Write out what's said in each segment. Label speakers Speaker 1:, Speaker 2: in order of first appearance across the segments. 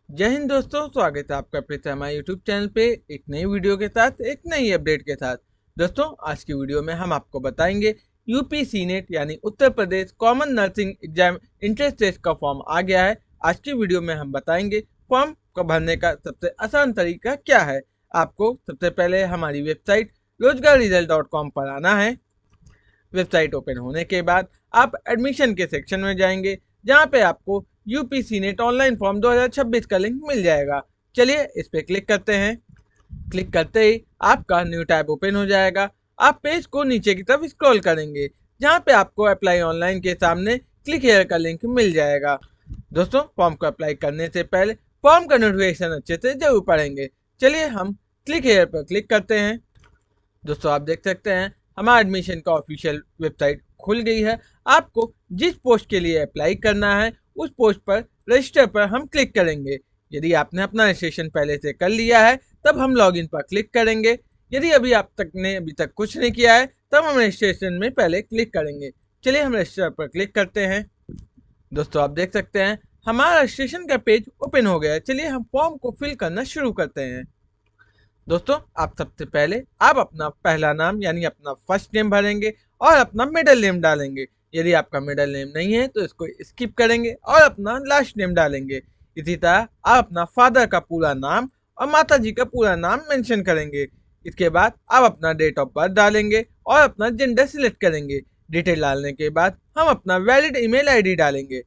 Speaker 1: जय हिंद दोस्तों, स्वागत है आपका फिर से हमारे यूट्यूब चैनल पे एक नई वीडियो के साथ, एक नई अपडेट के साथ। दोस्तों, आज की वीडियो में हम आपको बताएंगे यूपी सीनेट यानी Uttar Pradesh common nursing exam entrance test का फॉर्म आ गया है। आज की वीडियो में हम बताएंगे फॉर्म को भरने का सबसे आसान तरीका क्या है। आपको सबसे पहले हमारी वेबसाइट रोजगाररिजल्ट.com पर आना है। वेबसाइट ओपन होने के बाद आप एडमिशन के सेक्शन में जाएंगे, जहां पे आपको यूपी सीनेट ऑनलाइन फॉर्म 2026 का लिंक मिल जाएगा। चलिए इस पे क्लिक करते हैं। क्लिक करते ही आपका न्यू टैब ओपन हो जाएगा। आप पेज को नीचे की तरफ स्क्रॉल करेंगे, जहां पे आपको अप्लाई ऑनलाइन के सामने क्लिक हेयर का लिंक मिल जाएगा। दोस्तों, फॉर्म को अप्लाई करने से पहले फॉर्म का नोटिफिकेशन अच्छे से जरूर पढ़ेंगे। चलिए हम क्लिक हेयर पर क्लिक करते हैं। दोस्तों, आप देख सकते हैं हमारा एडमिशन का ऑफिशियल वेबसाइट खुल गई है। आपको जिस पोस्ट के लिए अप्लाई करना है उस पोस्ट पर रजिस्टर पर हम क्लिक करेंगे। यदि आपने अपना रजिस्ट्रेशन पहले से कर लिया है तब हम लॉगिन पर क्लिक करेंगे। यदि अभी तक कुछ नहीं किया है तब हम रजिस्ट्रेशन में पहले क्लिक करेंगे। चलिए हम रजिस्टर पर क्लिक करते हैं। दोस्तों, आप देख सकते हैं हमारा रजिस्ट्रेशन का पेज ओपन हो गया है। चलिए हम फॉर्म को फिल करना शुरू करते हैं। दोस्तों, आप सबसे पहले आप अपना पहला नाम यानी अपना फर्स्ट नेम भरेंगे और अपना मिडिल नेम डालेंगे। यदि आपका मिडिल नेम नहीं है तो इसको स्किप करेंगे और अपना लास्ट नेम डालेंगे। इसी तरह आप अपना फादर का पूरा नाम और माता जी का पूरा नाम मेंशन करेंगे। इसके बाद आप अपना डेट ऑफ बर्थ डालेंगे और अपना जेंडर सिलेक्ट करेंगे। डिटेल डालने के बाद हम अपना वैलिड ईमेल आईडी डालेंगे।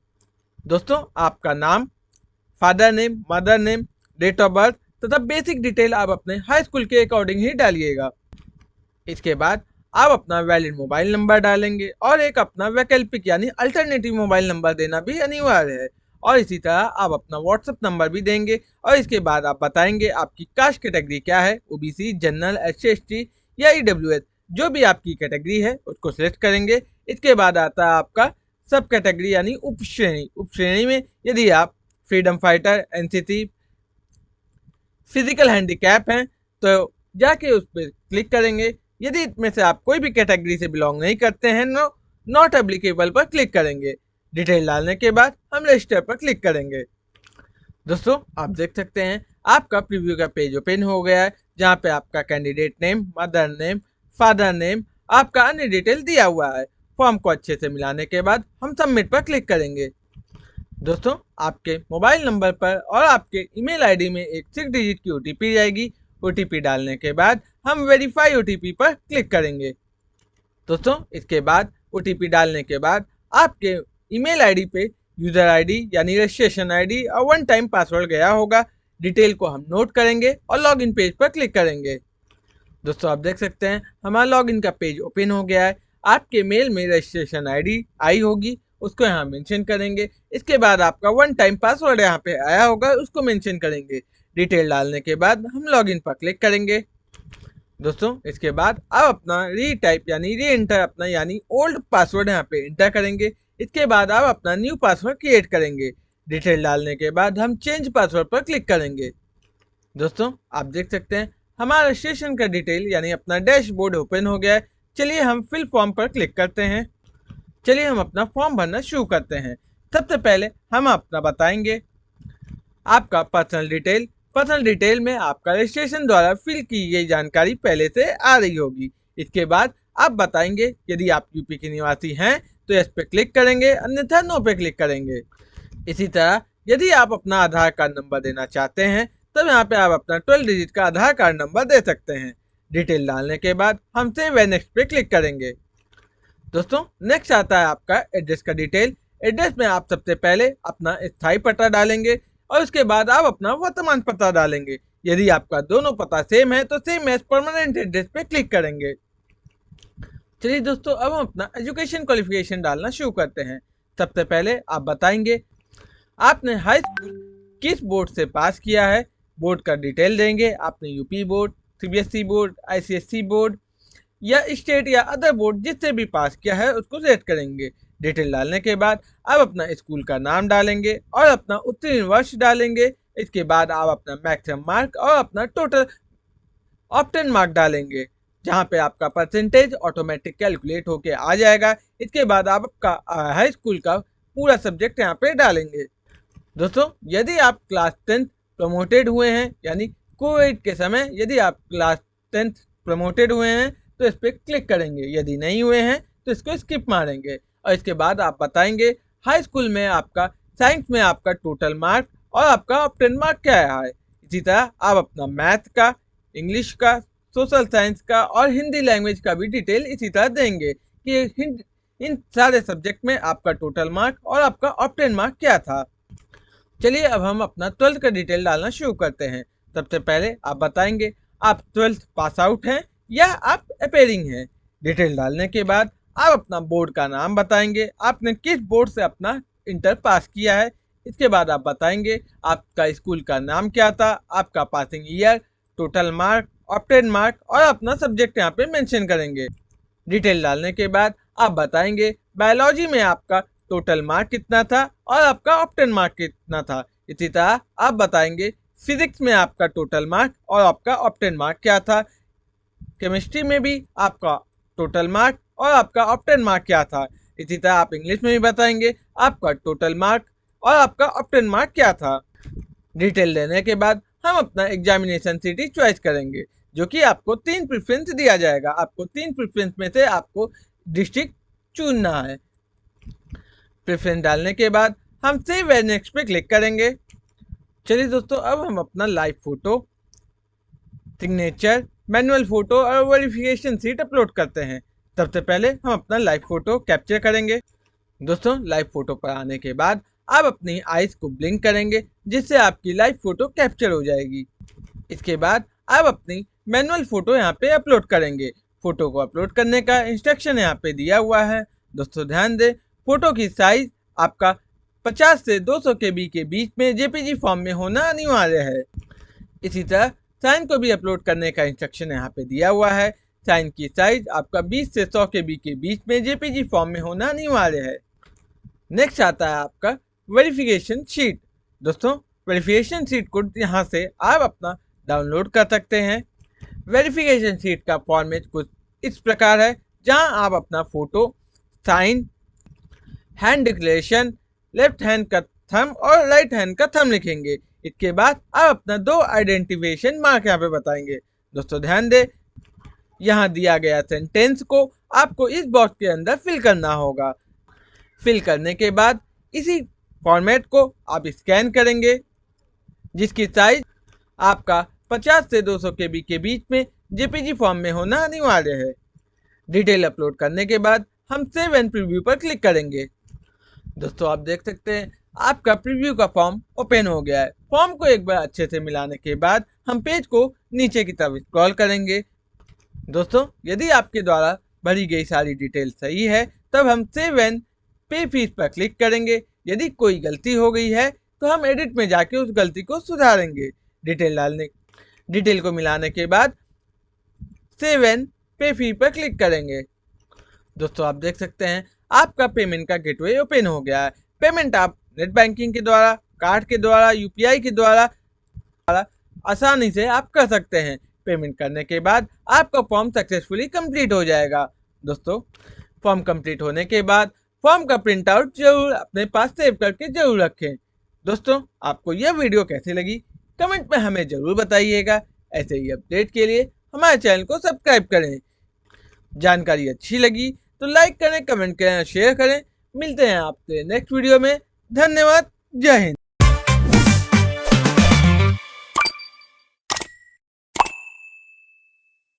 Speaker 1: दोस्तों, आपका नाम, father name, mother name, date of birth तथा बेसिक डिटेल आप अपने हाई स्कूल के अकॉर्डिंग ही डालिएगा। इसके बाद आप अपना वैलिड मोबाइल नंबर डालेंगे और एक अपना वैकल्पिक यानी अल्टरनेटिव मोबाइल नंबर देना भी अनिवार्य है। और इसी तरह आप अपना व्हाट्सएप नंबर भी देंगे। और इसके बाद आप बताएंगे आपकी कास्ट कैटेगरी क्या है, ओबीसी, जनरल, SC/ST या EWS, जो भी आपकी कैटेगरी है उसको सिलेक्ट करेंगे। इसके बाद आता है आपका सब कैटेगरी यानी उपश्रेणी। उपश्रेणी में यदि आप freedom fighter, NCC, physical handicap हैं तो जाके उस पर क्लिक करेंगे। यदि इसमें से आप कोई भी कैटेगरी से बिलोंग नहीं करते हैं नॉट एप्लीकेबल पर क्लिक करेंगे। डिटेल डालने के बाद हम रजिस्टर पर क्लिक करेंगे। दोस्तों, आप देख सकते हैं आपका प्रीव्यू का पेज ओपन हो गया है, जहां पे आपका candidate name, mother name, father name, आपका अन्य डिटेल दिया हुआ है। फॉर्म को अच्छे से मिलाने के बाद हम सबमिट पर क्लिक करेंगे। दोस्तों, आपके मोबाइल नंबर पर और आपके ईमेल आईडी में एक 6 डिजिट की ओटीपी जाएगी। ओटीपी डालने के बाद हम वेरीफाई ओटीपी पर क्लिक करेंगे। दोस्तों, इसके बाद ओटीपी डालने के बाद आपके ईमेल आईडी पे यूजर आईडी यानी रजिस्ट्रेशन आईडी और वन टाइम पासवर्ड गया होगा। डिटेल को हम नोट करेंगे और लॉगिन पेज पर क्लिक करेंगे। दोस्तों, आप देख सकते हैं हमारा लॉगिन का पेज ओपन हो गया है। आपके मेल में रजिस्ट्रेशन आईडी आई होगी, उसको यहाँ मेंशन करेंगे। इसके बाद आपका वन टाइम पासवर्ड यहाँ पे आया होगा, उसको मेंशन करेंगे। डिटेल डालने के बाद हम लॉगिन पर क्लिक करेंगे। दोस्तों, इसके बाद आप अपना रीटाइप यानी री एंटर अपना यानी ओल्ड पासवर्ड यहाँ पे एंटर करेंगे। इसके बाद आप अपना न्यू पासवर्ड क्रिएट करेंगे। डिटेल डालने के बाद हम चेंज पासवर्ड पर क्लिक करेंगे। दोस्तों, आप देख सकते हैं हमारा रजिस्ट्रेशन का डिटेल यानी अपना डैशबोर्ड ओपन हो गया है। चलिए हम फिल फॉर्म पर क्लिक करते हैं। चलिए हम अपना फॉर्म भरना शुरू करते हैं। सबसे पहले हम अपना बताएंगे आपका पर्सनल डिटेल में आपका रजिस्ट्रेशन द्वारा फिल की गई जानकारी पहले से आ रही होगी। इसके बाद आप बताएंगे यदि आप यूपी के निवासी हैं तो इस पे क्लिक करेंगे, अन्यथा नो पे क्लिक करेंगे। इसी तरह यदि आप अपना आधार कार्ड नंबर देना चाहते हैं तब यहाँ पे आप अपना 12 डिजिट का आधार कार्ड नंबर दे सकते हैं। डिटेल डालने के बाद हम सेव एंड नेक्स्ट पे क्लिक करेंगे। दोस्तों, नेक्स्ट आता है आपका एड्रेस का डिटेल। एड्रेस में आप सबसे पहले अपना स्थायी पता डालेंगे और उसके बाद आप अपना वर्तमान पता डालेंगे। यदि आपका दोनों पता सेम है तो सेम एज परमानेंट एड्रेस पे क्लिक करेंगे। चलिए दोस्तों, अब हम अपना एजुकेशन क्वालिफिकेशन डालना शुरू करते हैं। सबसे पहले आप बताएंगे आपने हाई स्कूल किस बोर्ड से पास किया है। बोर्ड का डिटेल देंगे। आपने UP board, CBSE board, ICSE board या स्टेट या अदर बोर्ड जिससे भी पास किया है उसको सिलेक्ट करेंगे। डिटेल डालने के बाद आप अपना स्कूल का नाम डालेंगे और अपना उत्तीर्ण वर्ष डालेंगे। इसके बाद आप अपना मैक्सिमम मार्क और अपना टोटल ऑप्टेन मार्क डालेंगे, जहां पे आपका परसेंटेज ऑटोमेटिक कैलकुलेट होके आ जाएगा। इसके बाद आप आपका हाई स्कूल का पूरा सब्जेक्ट यहाँ पे डालेंगे। दोस्तों यदि आप क्लास 10 प्रमोटेड हुए हैं, यानी कोविड के समय यदि आप क्लास 10 प्रमोटेड हुए हैं तो इस पर क्लिक करेंगे, यदि नहीं हुए हैं तो इसको स्किप मारेंगे। और इसके बाद आप बताएंगे हाई स्कूल में आपका साइंस में आपका टोटल मार्क और आपका ऑप्टेन मार्क क्या है। इसी तरह आप अपना मैथ का, इंग्लिश का, सोशल साइंस का और हिंदी लैंग्वेज का भी डिटेल इसी तरह देंगे कि इन सारे सब्जेक्ट में आपका टोटल मार्क और आपका ऑप्टेन मार्क क्या था। चलिए अब हम अपना 12th का डिटेल डालना शुरू करते हैं। सबसे पहले आप बताएंगे आप 12th पास आउट हैं या आप अपेयरिंग हैं। डिटेल डालने के बाद आप अपना बोर्ड का नाम बताएंगे, आपने किस बोर्ड से अपना इंटर पास किया है। इसके बाद आप बताएंगे आपका स्कूल का नाम क्या था, आपका passing year, total mark, obtain mark और अपना सब्जेक्ट यहाँ पे मेंशन करेंगे। डिटेल डालने के बाद आप बताएंगे बायोलॉजी में आपका टोटल मार्क कितना था और आपका ऑप्टेन मार्क कितना था। इसी तरह आप बताएंगे फिजिक्स में आपका टोटल मार्क और आपका ऑप्टेन मार्क क्या था। केमिस्ट्री में भी आपका टोटल मार्क और आपका ऑप्टेन मार्क क्या था। इसी तरह आप इंग्लिश में भी बताएंगे आपका टोटल मार्क और आपका ऑप्टेन मार्क क्या था। डिटेल देने के बाद हम अपना एग्जामिनेशन सिटी चॉइस करेंगे, जो कि आपको 3 प्रेफरेंस दिया जाएगा। आपको 3 प्रेफरेंस में से आपको डिस्ट्रिक्ट चुनना है। प्रेफरेंस डालने के बाद हम सेव एज नेक्स्ट पे क्लिक करेंगे। चलिए दोस्तों अब हम अपना live photo, signature, manual photo और वेरिफिकेशन सीट अपलोड करते हैं। सबसे पहले हम अपना लाइव फोटो कैप्चर करेंगे। दोस्तों लाइव फोटो पर आने के बाद आप अपनी आईज को ब्लिंक करेंगे, जिससे आपकी लाइव फोटो कैप्चर हो जाएगी। इसके बाद आप अपनी मैनुअल फोटो यहाँ पे अपलोड करेंगे। फोटो को अपलोड करने का इंस्ट्रक्शन यहाँ पे दिया हुआ है। दोस्तों ध्यान दें, फोटो की साइज आपका 50 से 200 KB के बीच में जेपीजी फॉर्म में होना अनिवार्य है। इसी तरह साइन को भी अपलोड करने का इंस्ट्रक्शन यहाँ पे दिया हुआ है। साइन की साइज आपका 20 से 100 KB के बीच में जेपीजी फॉर्म में होना अनिवार्य है। नेक्स्ट आता है आपका वेरिफिकेशन शीट। दोस्तों वेरिफिकेशन शीट को यहाँ से आप अपना डाउनलोड कर सकते हैं। वेरिफिकेशन शीट का फॉर्मेट कुछ इस प्रकार है, जहां आप अपना photo, sign, hand declaration, left hand का थंब और राइट हैंड का थंब लिखेंगे। इसके बाद आप अपना 2 आइडेंटिफिकेशन मार्क यहाँ पे बताएंगे। दोस्तों ध्यान दें, यहाँ दिया गया सेंटेंस को आपको इस बॉक्स के अंदर फिल करना होगा। फिल करने के बाद इसी फॉर्मेट को आप स्कैन करेंगे, जिसकी साइज आपका 50 से 200 KB के बीच में जेपीजी फॉर्म में होना अनिवार्य है। डिटेल अपलोड करने के बाद हम सेव एंड प्रीव्यू पर क्लिक करेंगे। दोस्तों आप देख सकते हैं आपका प्रीव्यू का फॉर्म ओपन हो गया है। फॉर्म को एक बार अच्छे से मिलाने के बाद हम पेज को नीचे की तरफ स्क्रॉल करेंगे। दोस्तों यदि आपके द्वारा भरी गई सारी डिटेल सही है, तब हम सेव एंड पे फीस पर क्लिक करेंगे। यदि कोई गलती हो गई है तो हम एडिट में जाके उस गलती को सुधारेंगे। डिटेल को मिलाने के बाद सेव एंड पे फी पर क्लिक करेंगे। दोस्तों आप देख सकते हैं आपका पेमेंट का गेटवे ओपन हो गया है। पेमेंट आप नेट बैंकिंग के द्वारा, कार्ड के द्वारा, यूपीआई के द्वारा आसानी से आप कर सकते हैं। पेमेंट करने के बाद आपका फॉर्म सक्सेसफुली कंप्लीट हो जाएगा। दोस्तों फॉर्म कंप्लीट होने के बाद फॉर्म का प्रिंट आउट जरूर अपने पास सेव करके जरूर रखें। दोस्तों आपको यह वीडियो कैसी लगी कमेंट में हमें जरूर बताइएगा। ऐसे ही अपडेट के लिए हमारे चैनल को सब्सक्राइब करें। जानकारी अच्छी लगी तो लाइक करें, कमेंट करें, शेयर करें। मिलते हैं आपसे नेक्स्ट वीडियो में। धन्यवाद। जय हिंद।